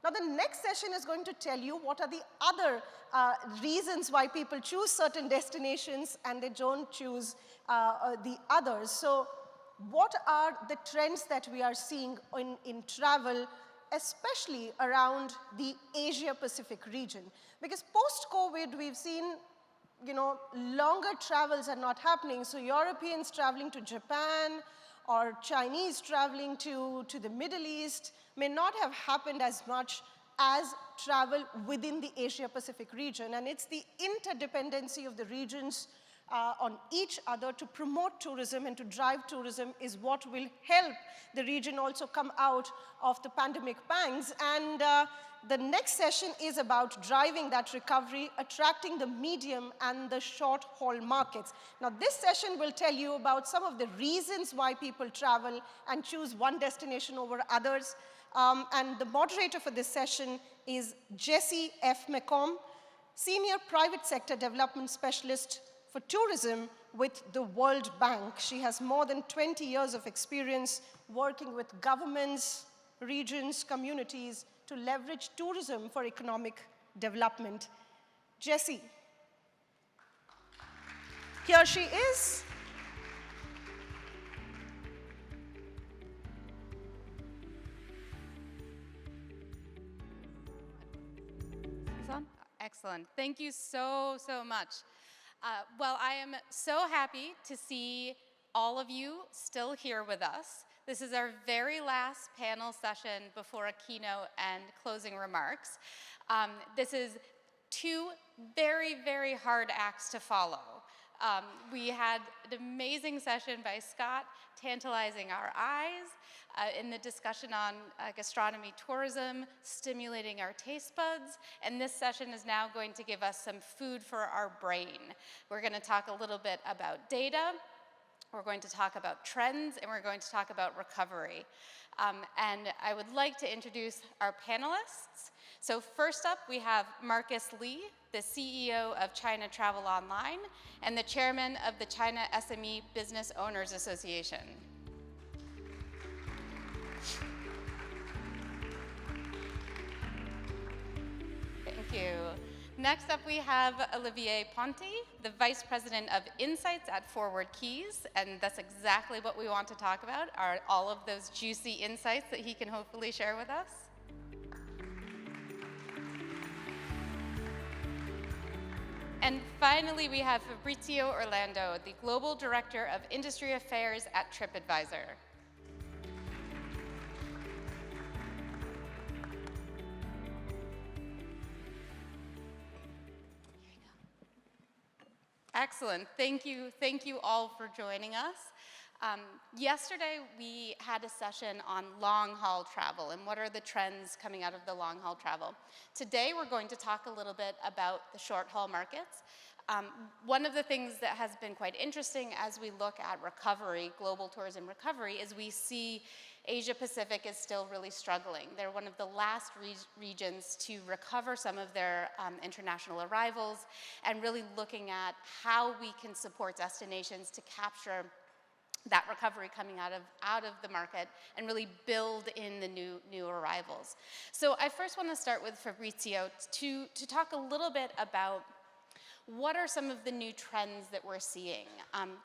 Now, the next session is going to tell you what are the other reasons why people choose certain destinations and they don't choose the others. So what are the trends that we are seeing in travel, especially around the Asia-Pacific region? Because post-COVID, we've seen longer travels are not happening. So Europeans traveling to Japan or Chinese traveling to the Middle East may not have happened as much as travel within the Asia-Pacific region. And it's the interdependency of the regions on each other to promote tourism and to drive tourism is what will help the region also come out of the pandemic pangs. And the next session is about driving that recovery, attracting the medium and the short haul markets. Now, this session will tell you about some of the reasons why people travel and choose one destination over others. And the moderator for this session is Jessie F. McComb, Senior Private Sector Development Specialist for Tourism with the World Bank. She has more than 20 years of experience working with governments, regions, communities to leverage tourism for economic development. Jessie, here she is. Excellent. Thank you so much. Well, I am so happy to see all of you still here with us. This is our very last panel session before a keynote and closing remarks. This is two very hard acts to follow. We had an amazing session by Scott, tantalizing our eyes in the discussion on gastronomy tourism, stimulating our taste buds, and this session is now going to give us some food for our brain. We're going to talk a little bit about data, we're going to talk about trends, and we're going to talk about recovery. And I would like to introduce our panelists. So first up, we have Marcus Lee, the CEO of China Travel Online and the chairman of the China SME Business Owners Association. Thank you. Next up, we have Olivier Ponti, the Vice President of Insights at ForwardKeys, and that's exactly what we want to talk about, are all of those juicy insights that he can hopefully share with us. And finally, we have Fabrizio Orlando, the Global Director of Industry Affairs at Tripadvisor. Excellent. Thank you all for joining us. Yesterday, we had a session on long-haul travel and what are the trends coming out of the long-haul travel. Today, we're going to talk a little bit about the short-haul markets. One of the things that has been quite interesting as we look at recovery, global tourism recovery, is we see Asia-Pacific is still really struggling. They're one of the last regions to recover some of their international arrivals and really looking at how we can support destinations to capture that recovery coming out of the market and really build in the new arrivals. So I first want to start with Fabrizio to talk a little bit about what are some of the new trends that we're seeing?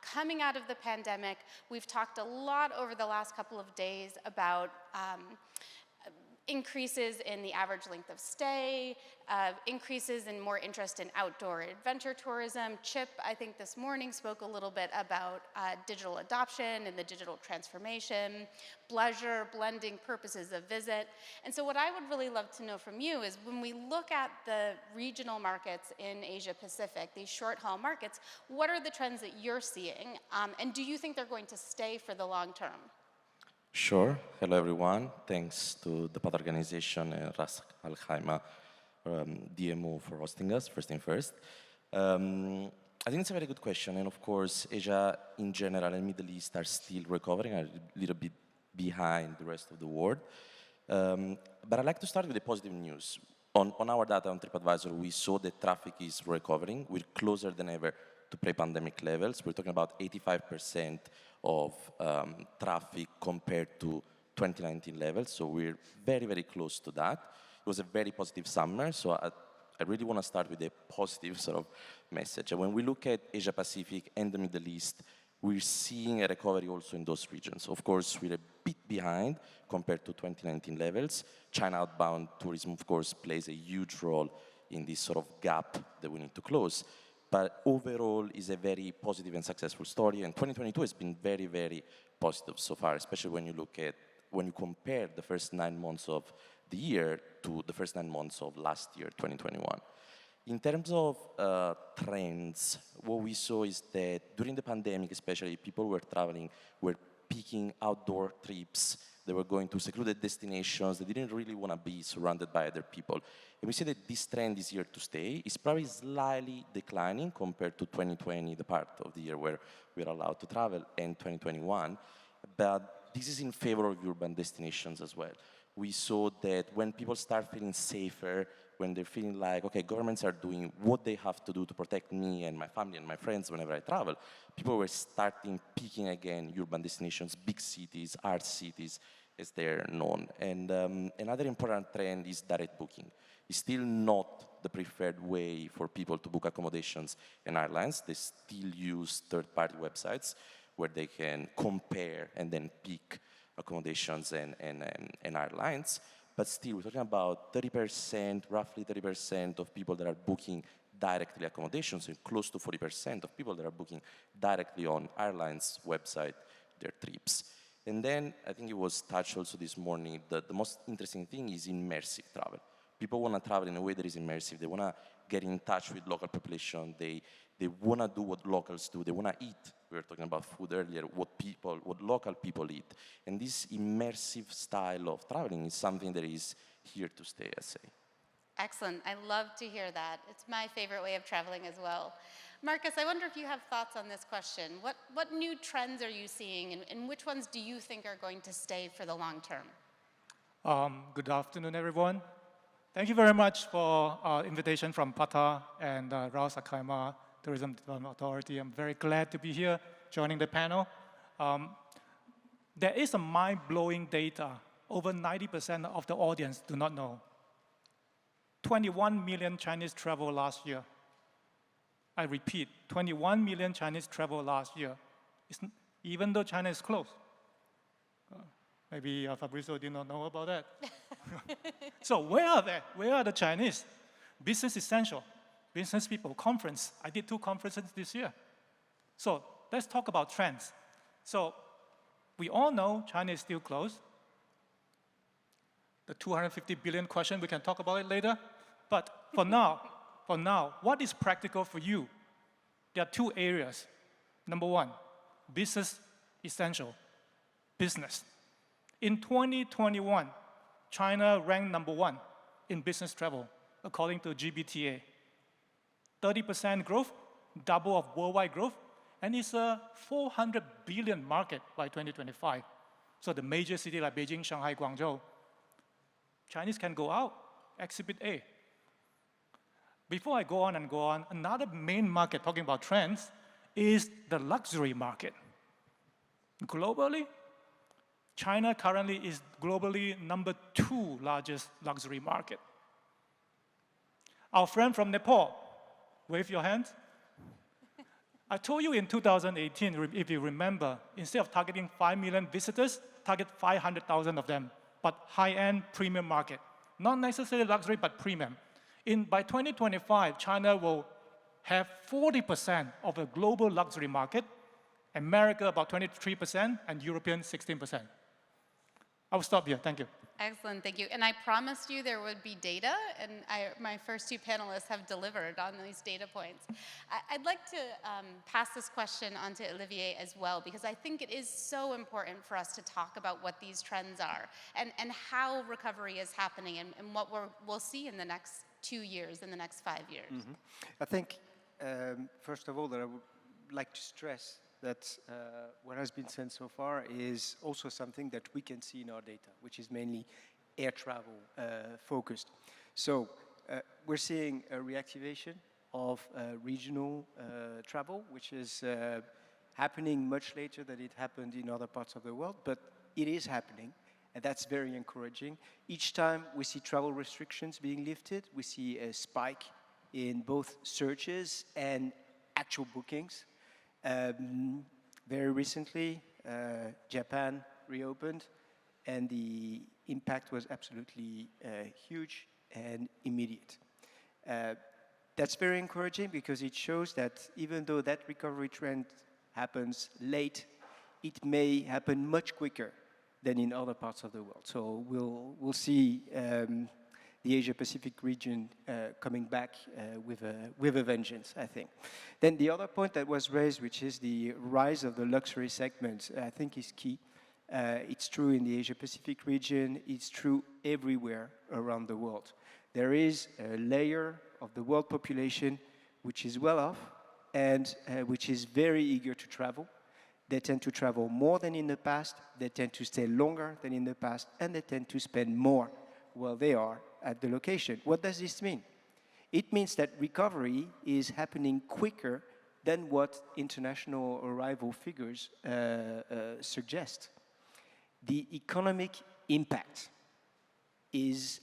Coming out of the pandemic, we've talked a lot over the last couple of days about increases in the average length of stay, increases in more interest in outdoor adventure tourism. Chip, I think this morning, spoke a little bit about digital adoption and the digital transformation, pleasure, blending purposes of visit. And so what I would really love to know from you is when we look at the regional markets in Asia Pacific, these short haul markets, what are the trends that you're seeing? And do you think they're going to stay for the long term? Sure. Hello, everyone. Thanks to the pod organization and Ras Al Khaimah, DMO, for hosting us, first thing first. I think it's a very good question. And of course, Asia in general and Middle East are still recovering, are a little bit behind the rest of the world. But I'd like to start with the positive news. On our data on Tripadvisor, we saw that traffic is recovering. We're closer than ever to pre-pandemic levels. We're talking about 85% of traffic compared to 2019 levels. So we're very close to that. was a very positive summer, so I really want to start with a positive sort of message. And when we look at Asia Pacific and the Middle East, we're seeing a recovery also in those regions. Of course, we're a bit behind compared to 2019 levels. China outbound tourism, of course, plays a huge role in this sort of gap that we need to close. But overall, is a very positive and successful story. And 2022 has been very, very positive so far, especially when you compare the first 9 months of the year to the first 9 months of last year, 2021. In terms of trends, what we saw is that during the pandemic, especially, people were picking outdoor trips. They were going to secluded destinations. They didn't really want to be surrounded by other people. And we see that this trend is here to stay. It's probably slightly declining compared to 2020, the part of the year where we're allowed to travel, and 2021. But this is in favor of urban destinations as well. We saw that when people start feeling safer, when they're feeling like, okay, governments are doing what they have to do to protect me and my family and my friends whenever I travel, people were starting picking again urban destinations, big cities, art cities, as they're known. And another important trend is direct booking. It's still not the preferred way for people to book accommodations and airlines. They still use third-party websites where they can compare and then pick accommodations and airlines. But still, we're talking about 30%, roughly 30% of people that are booking directly accommodations, and close to 40% of people that are booking directly on airlines' website their trips. And then, I think it was touched also this morning, the most interesting thing is immersive travel. People want to travel in a way that is immersive. They want to get in touch with local population. They want to do what locals do. They want to eat. We were talking about food earlier, what local people eat. And this immersive style of traveling is something that is here to stay, I say. Excellent. I love to hear that. It's my favorite way of traveling as well. Marcus, I wonder if you have thoughts on this question. What new trends are you seeing, and which ones do you think are going to stay for the long term? Good afternoon, everyone. Thank you very much for invitation from PATA and Ras Al Khaimah Tourism Development Authority. I'm very glad to be here joining the panel. There is a mind-blowing data. Over 90% of the audience do not know. 21 million Chinese traveled last year. I repeat, 21 million Chinese traveled last year, even though China is closed. Maybe Fabrizio did not know about that. So where are they? Where are the Chinese? Business Essential, business people, conference. I did 2 conferences this year. So let's talk about trends. So we all know China is still closed. The 250 billion question, we can talk about it later. But for now, what is practical for you? There are 2 areas. Number 1, business essential, business. In 2021, China ranked number 1 in business travel, according to GBTA. 30% growth, double of worldwide growth, and it's a 400 billion market by 2025. So the major cities like Beijing, Shanghai, Guangzhou, Chinese can go out, exhibit A. Before I go on, another main market talking about trends is the luxury market. Globally, China currently is globally number 2 largest luxury market. Our friend from Nepal, wave your hands. I told you in 2018, if you remember, instead of targeting 5 million visitors, target 500,000 of them, but high-end premium market. Not necessarily luxury, but premium. By 2025, China will have 40% of the global luxury market, America about 23%, and European 16%. I will stop here, thank you. Excellent, thank you. And I promised you there would be data, and my first 2 panelists have delivered on these data points. I'd like to pass this question on to Olivier as well, because I think it is so important for us to talk about what these trends are, and how recovery is happening, and what we'll see in the next 2 years, in the next 5 years. Mm-hmm. I think, first of all, that I would like to stress that what has been said so far is also something that we can see in our data, which is mainly air travel focused. So we're seeing a reactivation of regional travel, which is happening much later than it happened in other parts of the world, but it is happening. And that's very encouraging. Each time we see travel restrictions being lifted, we see a spike in both searches and actual bookings. Very recently, Japan reopened, and the impact was absolutely huge and immediate. That's very encouraging because it shows that even though that recovery trend happens late, it may happen much quicker than in other parts of the world. So we'll see the Asia-Pacific region coming back with a vengeance, I think. Then the other point that was raised, which is the rise of the luxury segment, I think is key. It's true in the Asia-Pacific region. It's true everywhere around the world. There is a layer of the world population which is well off and which is very eager to travel. They tend to travel more than in the past, they tend to stay longer than in the past, and they tend to spend more while they are at the location. What does this mean? It means that recovery is happening quicker than what international arrival figures suggest. The economic impact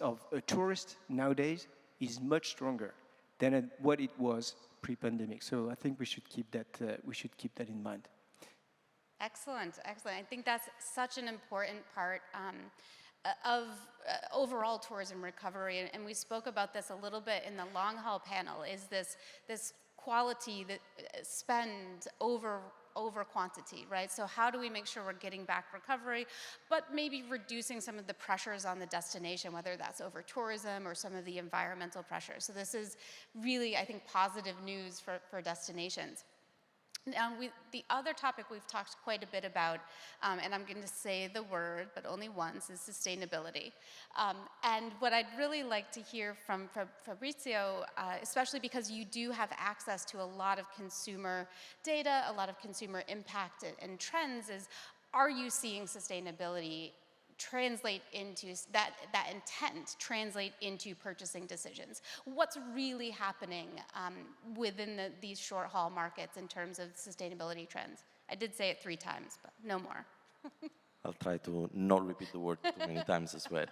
of a tourist nowadays is much stronger than what it was pre-pandemic. So I think we should keep that in mind. Excellent, excellent. I think that's such an important part of overall tourism recovery, and we spoke about this a little bit in the long haul panel, is this quality that spend over quantity, right? So how do we make sure we're getting back recovery, but maybe reducing some of the pressures on the destination, whether that's over tourism or some of the environmental pressures. So this is really, I think, positive news for destinations. Now, the other topic we've talked quite a bit about, and I'm going to say the word, but only once, is sustainability. And what I'd really like to hear from Fabrizio, especially because you do have access to a lot of consumer data, a lot of consumer impact and trends, is are you seeing sustainability translate into that intent, translate into purchasing decisions? What's really happening within these short haul markets in terms of sustainability trends? I did say it 3 times, but no more. I'll try to not repeat the word too many times as well.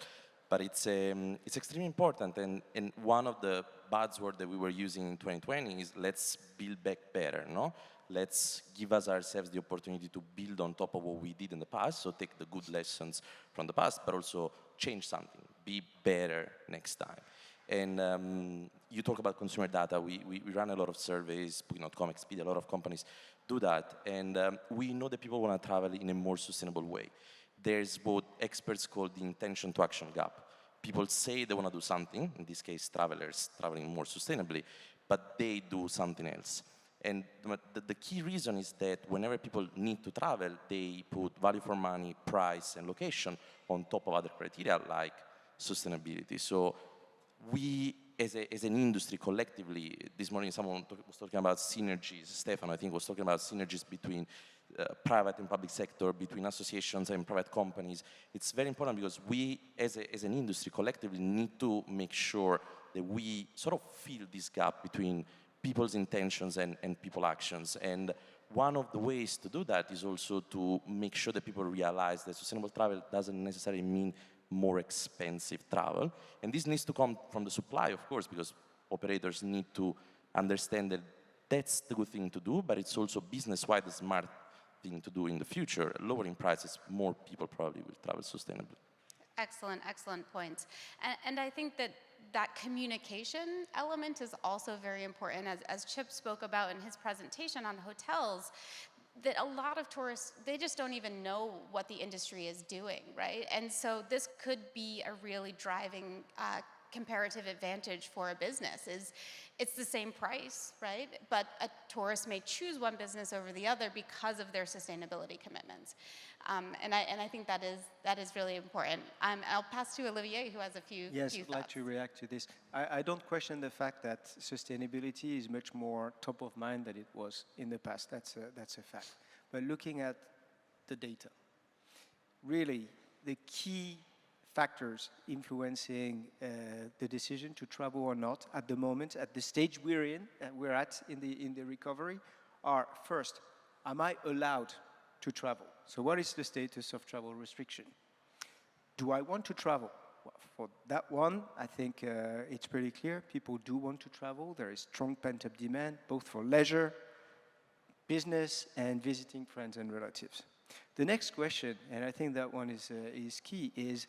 But it's extremely important, and one of the buzzwords that we were using in 2020 is let's build back better, no? Let's give ourselves the opportunity to build on top of what we did in the past, so take the good lessons from the past, but also change something, be better next time. And you talk about consumer data. We run a lot of surveys, Booking.com, Expedia, a lot of companies do that, and we know that people want to travel in a more sustainable way. There's what experts call the intention to action gap. People say they want to do something, in this case travelers traveling more sustainably, but they do something else. And the key reason is that whenever people need to travel, they put value for money, price, and location on top of other criteria like sustainability. So we, as an industry, collectively, this morning someone was talking about synergies. Stefano, I think, was talking about synergies between private and public sector, between associations and private companies. It's very important because we, as an industry, collectively need to make sure that we sort of fill this gap between people's intentions and people actions. And one of the ways to do that is also to make sure that people realize that sustainable travel doesn't necessarily mean more expensive travel. And this needs to come from the supply, of course, because operators need to understand that that's the good thing to do, but it's also business-wide the smart thing to do in the future. Lowering prices, more people probably will travel sustainably. Excellent, excellent points. And I think that communication element is also very important, as Chip spoke about in his presentation on hotels, that a lot of tourists, they just don't even know what the industry is doing, right? And so this could be a really driving comparative advantage for a business. It's the same price, right? But a tourist may choose one business over the other because of their sustainability commitments. And I think that is really important. I'll pass to Olivier, who has a few Yes, few I'd like to react to this. I don't question the fact that sustainability is much more top of mind than it was in the past. That's a fact. But looking at the data, really the key factors influencing the decision to travel or not at the moment, at the stage we're at in the recovery, are first, am I allowed to travel? So what is the status of travel restriction? Do I want to travel? Well, for that one, I think it's pretty clear. People do want to travel. There is strong pent-up demand, both for leisure, business, and visiting friends and relatives. The next question, and I think that one is key, is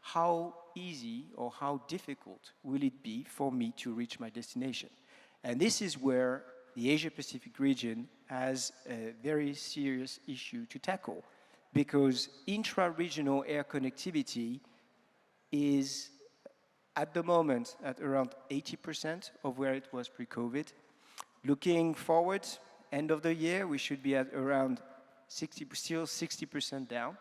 how easy or how difficult will it be for me to reach my destination? And this is where the Asia-Pacific region has a very serious issue to tackle, because intra-regional air connectivity is at the moment at around 80% of where it was pre-COVID. Looking forward, end of the year, we should be at around 60% down.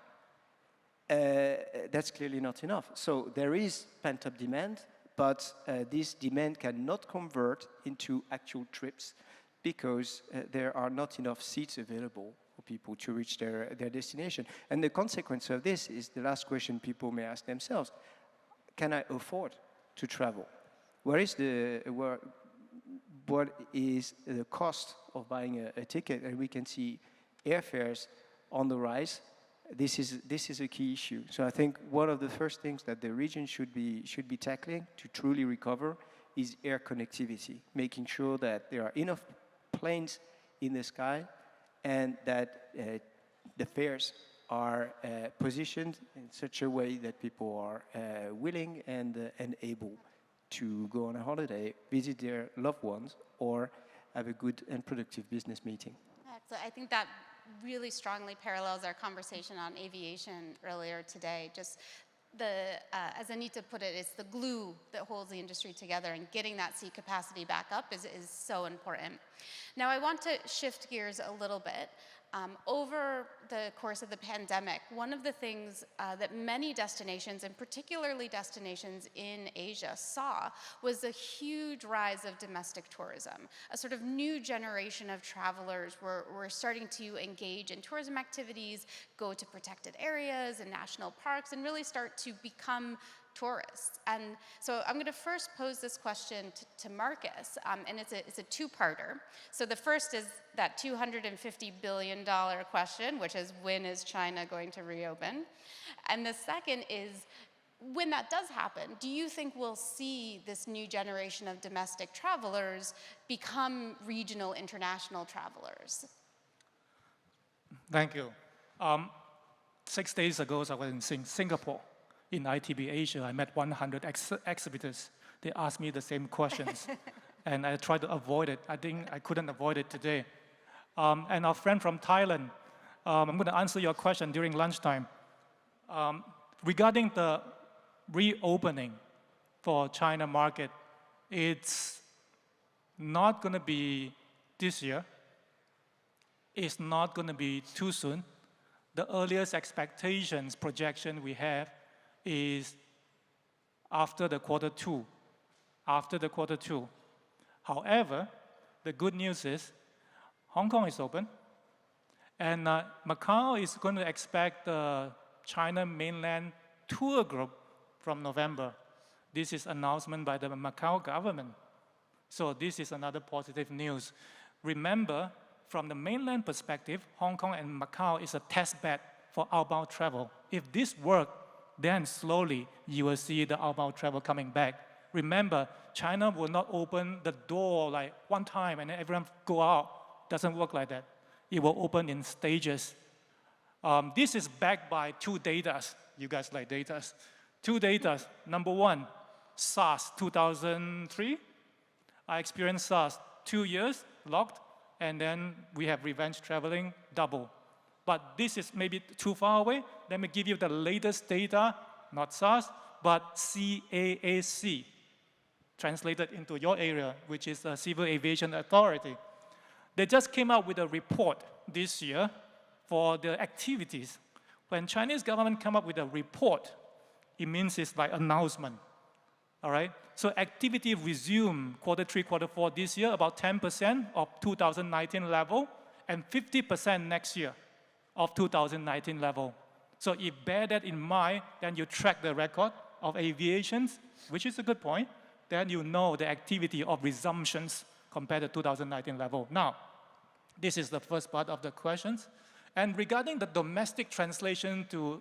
That's clearly not enough. So there is pent-up demand, but this demand cannot convert into actual trips because there are not enough seats available for people to reach their destination. And the consequence of this is the last question people may ask themselves: can I afford to travel? What is the cost of buying a ticket? And we can see airfares on the rise. This is a key issue. So I think one of the first things that the region should be tackling to truly recover is air connectivity, making sure that there are enough planes in the sky and that the fares are positioned in such a way that people are willing and able to go on a holiday, visit their loved ones, or have a good and productive business meeting. So I think that really strongly parallels our conversation on aviation earlier today. Just as Anita put it, it's the glue that holds the industry together, and getting that seat capacity back up is so important. Now I want to shift gears a little bit. Over the course of the pandemic, one of the things that many destinations, and particularly destinations in Asia, saw was a huge rise of domestic tourism. A sort of new generation of travelers were starting to engage in tourism activities, go to protected areas and national parks, and really start to become tourists. And so I'm going to first pose this question to Marcus, and it's a two-parter. So the first is that $250 billion question, which is, when is China going to reopen? And the second is, when that does happen, do you think we'll see this new generation of domestic travelers become regional international travelers? Thank you. 6 days ago, I was in Singapore. In ITB Asia, I met 100 exhibitors. They asked me the same questions, and I tried to avoid it. I think I couldn't avoid it today. And our friend from Thailand, I'm going to answer your question during lunchtime. Regarding the reopening for China market, it's not going to be this year. It's not going to be too soon. The earliest expectations, projection we have is after the quarter two. However, the good news is Hong Kong is open, and Macau is going to expect the China mainland tour group from November. This is announcement by the Macau government. So this is another positive news. Remember, from the mainland perspective, Hong Kong and Macau is a test bed for outbound travel. If this works, then slowly you will see the outbound travel coming back. Remember, China will not open the door like one time and then everyone go out. Doesn't work like that. It will open in stages. This is backed by two data. You guys like data. Two data. Number one, SARS 2003. I experienced SARS 2 years locked, and then we have revenge traveling double. But this is maybe too far away. Let me give you the latest data, not SARS, but CAAC, translated into your area, which is the Civil Aviation Authority. They just came out with a report this year for the activities. When Chinese government come up with a report, it means it's like announcement, all right? So activity resumed quarter 3, quarter 4 this year, about 10% of 2019 level, and 50% next year of 2019 level. So if bear that in mind, then you track the record of aviations, which is a good point, then you know the activity of resumptions compared to 2019 level. Now, this is the first part of the questions. And regarding the domestic translation to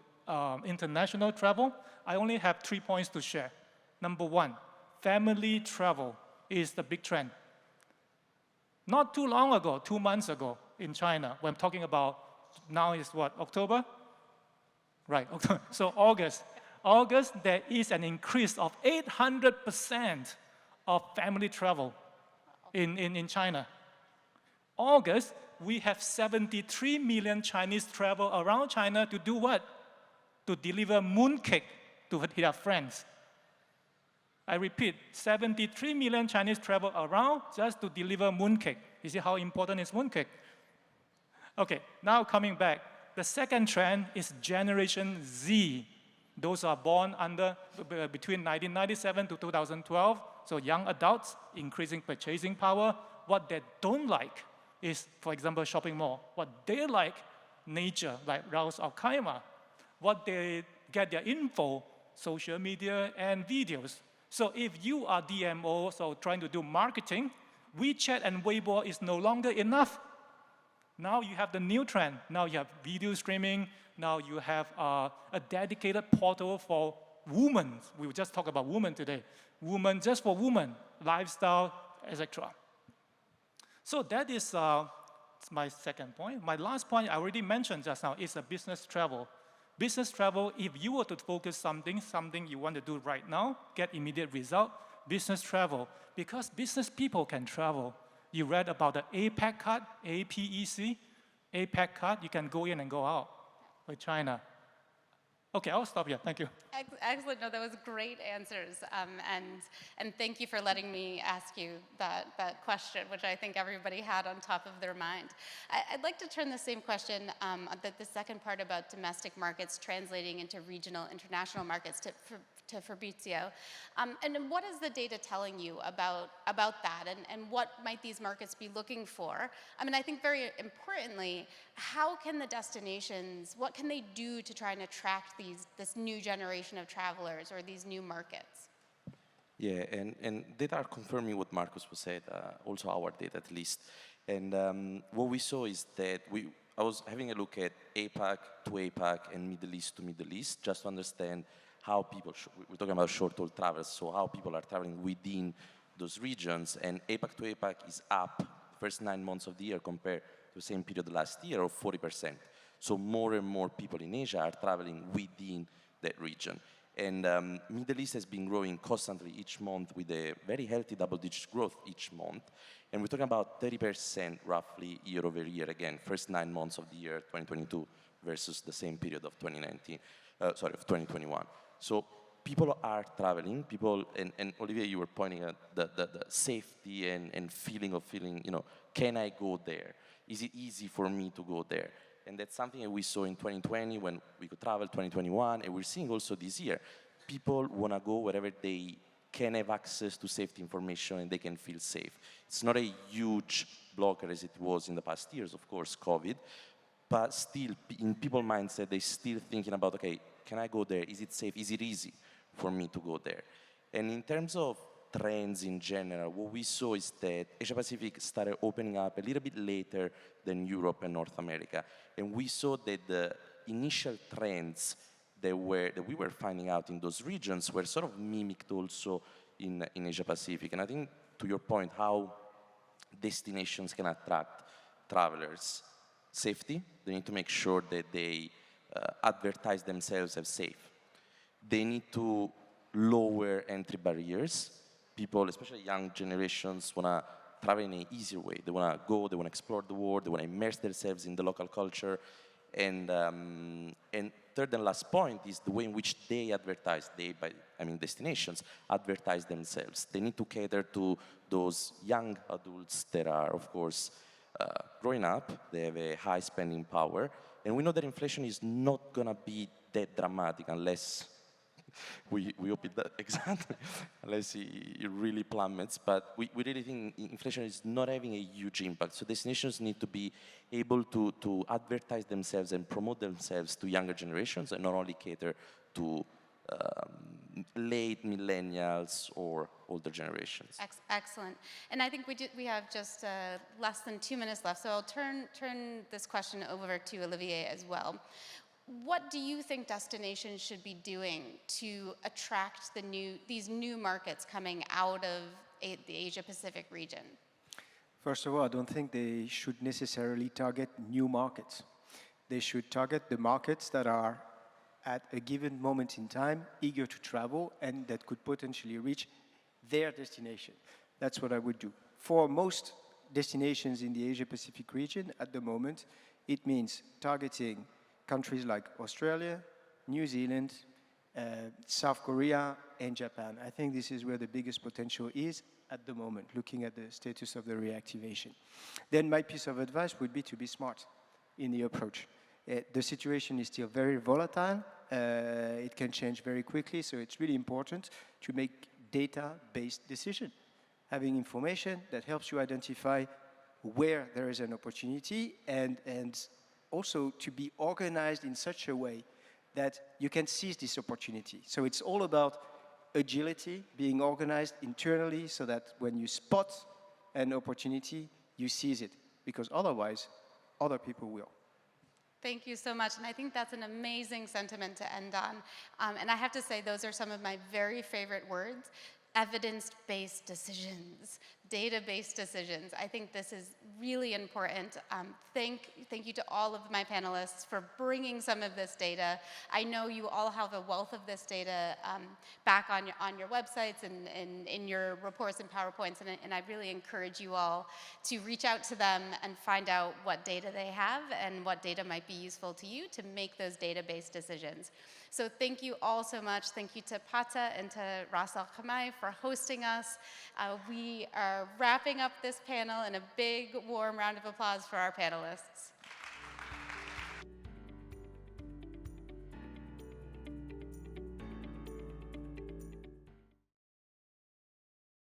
international travel, I only have 3 points to share. Number one, family travel is the big trend. Not too long ago, 2 months ago in China, when I'm talking about, now is what, October? Right, October. So August, there is an increase of 800% of family travel in China. August, we have 73 million Chinese travel around China to do what? To deliver mooncake to their friends. I repeat, 73 million Chinese travel around just to deliver mooncake. You see how important is mooncake? Okay, now coming back. The second trend is Generation Z. Those are born between 1997 to 2012, so young adults, increasing purchasing power. What they don't like is, for example, shopping mall. What they like, nature, like Raus Alzheimer. What they get their info, social media and videos. So if you are DMO, so trying to do marketing, WeChat and Weibo is no longer enough. Now you have the new trend. Now you have video streaming. Now you have a dedicated portal for women. We will just talk about women today. Women, just for women, lifestyle, etc. So that is my second point. My last point I already mentioned just now is a business travel. Business travel, if you were to focus something you want to do right now, get immediate result, business travel, because business people can travel. You read about the APEC card, APEC, APEC card, you can go in and go out with China. Okay, I'll stop here, thank you. Excellent, no, that was great answers. And thank you for letting me ask you that question, which I think everybody had on top of their mind. I'd like to turn the same question, the second part about domestic markets translating into regional, international markets to Fabrizio. And what is the data telling you about that, and what might these markets be looking for? I mean, I think very importantly, how can the destinations, what can they do to try and attract this new generation of travelers or these new markets? Yeah, and data are confirming what Marcus was said, also our data at least. And what we saw is that I was having a look at APAC to APAC and Middle East to Middle East, just to understand how people, we're talking about short-haul travelers, so how people are traveling within those regions. And APAC to APAC is up the first 9 months of the year compared to the same period last year of 40%. So more and more people in Asia are traveling within that region. And Middle East has been growing constantly each month with a very healthy double-digit growth each month. And we're talking about 30% roughly year over year, again, first 9 months of the year 2022 versus the same period of 2021. So people are traveling, and Olivier, you were pointing at the safety and feeling, can I go there? Is it easy for me to go there? And that's something that we saw in 2020 when we could travel, 2021, and we're seeing also this year. People want to go wherever they can have access to safety information and they can feel safe. It's not a huge blocker as it was in the past years, of course, COVID, but still, in people's mindset, they're still thinking about, okay, can I go there? Is it safe? Is it easy for me to go there? And in terms of trends in general, what we saw is that Asia-Pacific started opening up a little bit later than Europe and North America. And we saw that the initial trends that we were finding out in those regions were sort of mimicked also in Asia-Pacific. And I think, to your point, how destinations can attract travelers. Safety, they need to make sure that they advertise themselves as safe. They need to lower entry barriers. People, especially young generations, want to travel in an easier way. They want to go, they want to explore the world, they want to immerse themselves in the local culture. And third and last point is the way in which they advertise, destinations advertise themselves. They need to cater to those young adults that are, of course, growing up. They have a high spending power. And we know that inflation is not going to be that dramatic unless we hope it does, exactly, unless it really plummets. But we really think inflation is not having a huge impact. So destinations need to be able to advertise themselves and promote themselves to younger generations and not only cater to late millennials or older generations. Excellent. And I think we have just less than 2 minutes left, so I'll turn this question over to Olivier as well. what do you think destinations should be doing to attract these new markets coming out of the Asia-Pacific region? First of all, I don't think they should necessarily target new markets. They should target the markets that are at a given moment in time eager to travel and that could potentially reach their destination. That's what I would do. For most destinations in the Asia-Pacific region at the moment, it means targeting countries like Australia, New Zealand, South Korea, and Japan. I think this is where the biggest potential is at the moment, looking at the status of the reactivation. Then my piece of advice would be to be smart in the approach. The situation is still very volatile. It can change very quickly, so it's really important to make data-based decisions. Having information that helps you identify where there is an opportunity and also to be organized in such a way that you can seize this opportunity. So it's all about agility, being organized internally so that when you spot an opportunity, you seize it, because otherwise, other people will. Thank you so much, and I think that's an amazing sentiment to end on. And I have to say, those are some of my very favorite words: evidence-based decisions, data-based decisions. I think this is really important. Thank you to all of my panelists for bringing some of this data. I know you all have a wealth of this data back on your websites and in your reports and PowerPoints, and I really encourage you all to reach out to them and find out what data they have and what data might be useful to you to make those data-based decisions. So thank you all so much. Thank you to Pata and to Ras Al Khaimah for hosting us. We are wrapping up this panel in a big, warm round of applause for our panelists.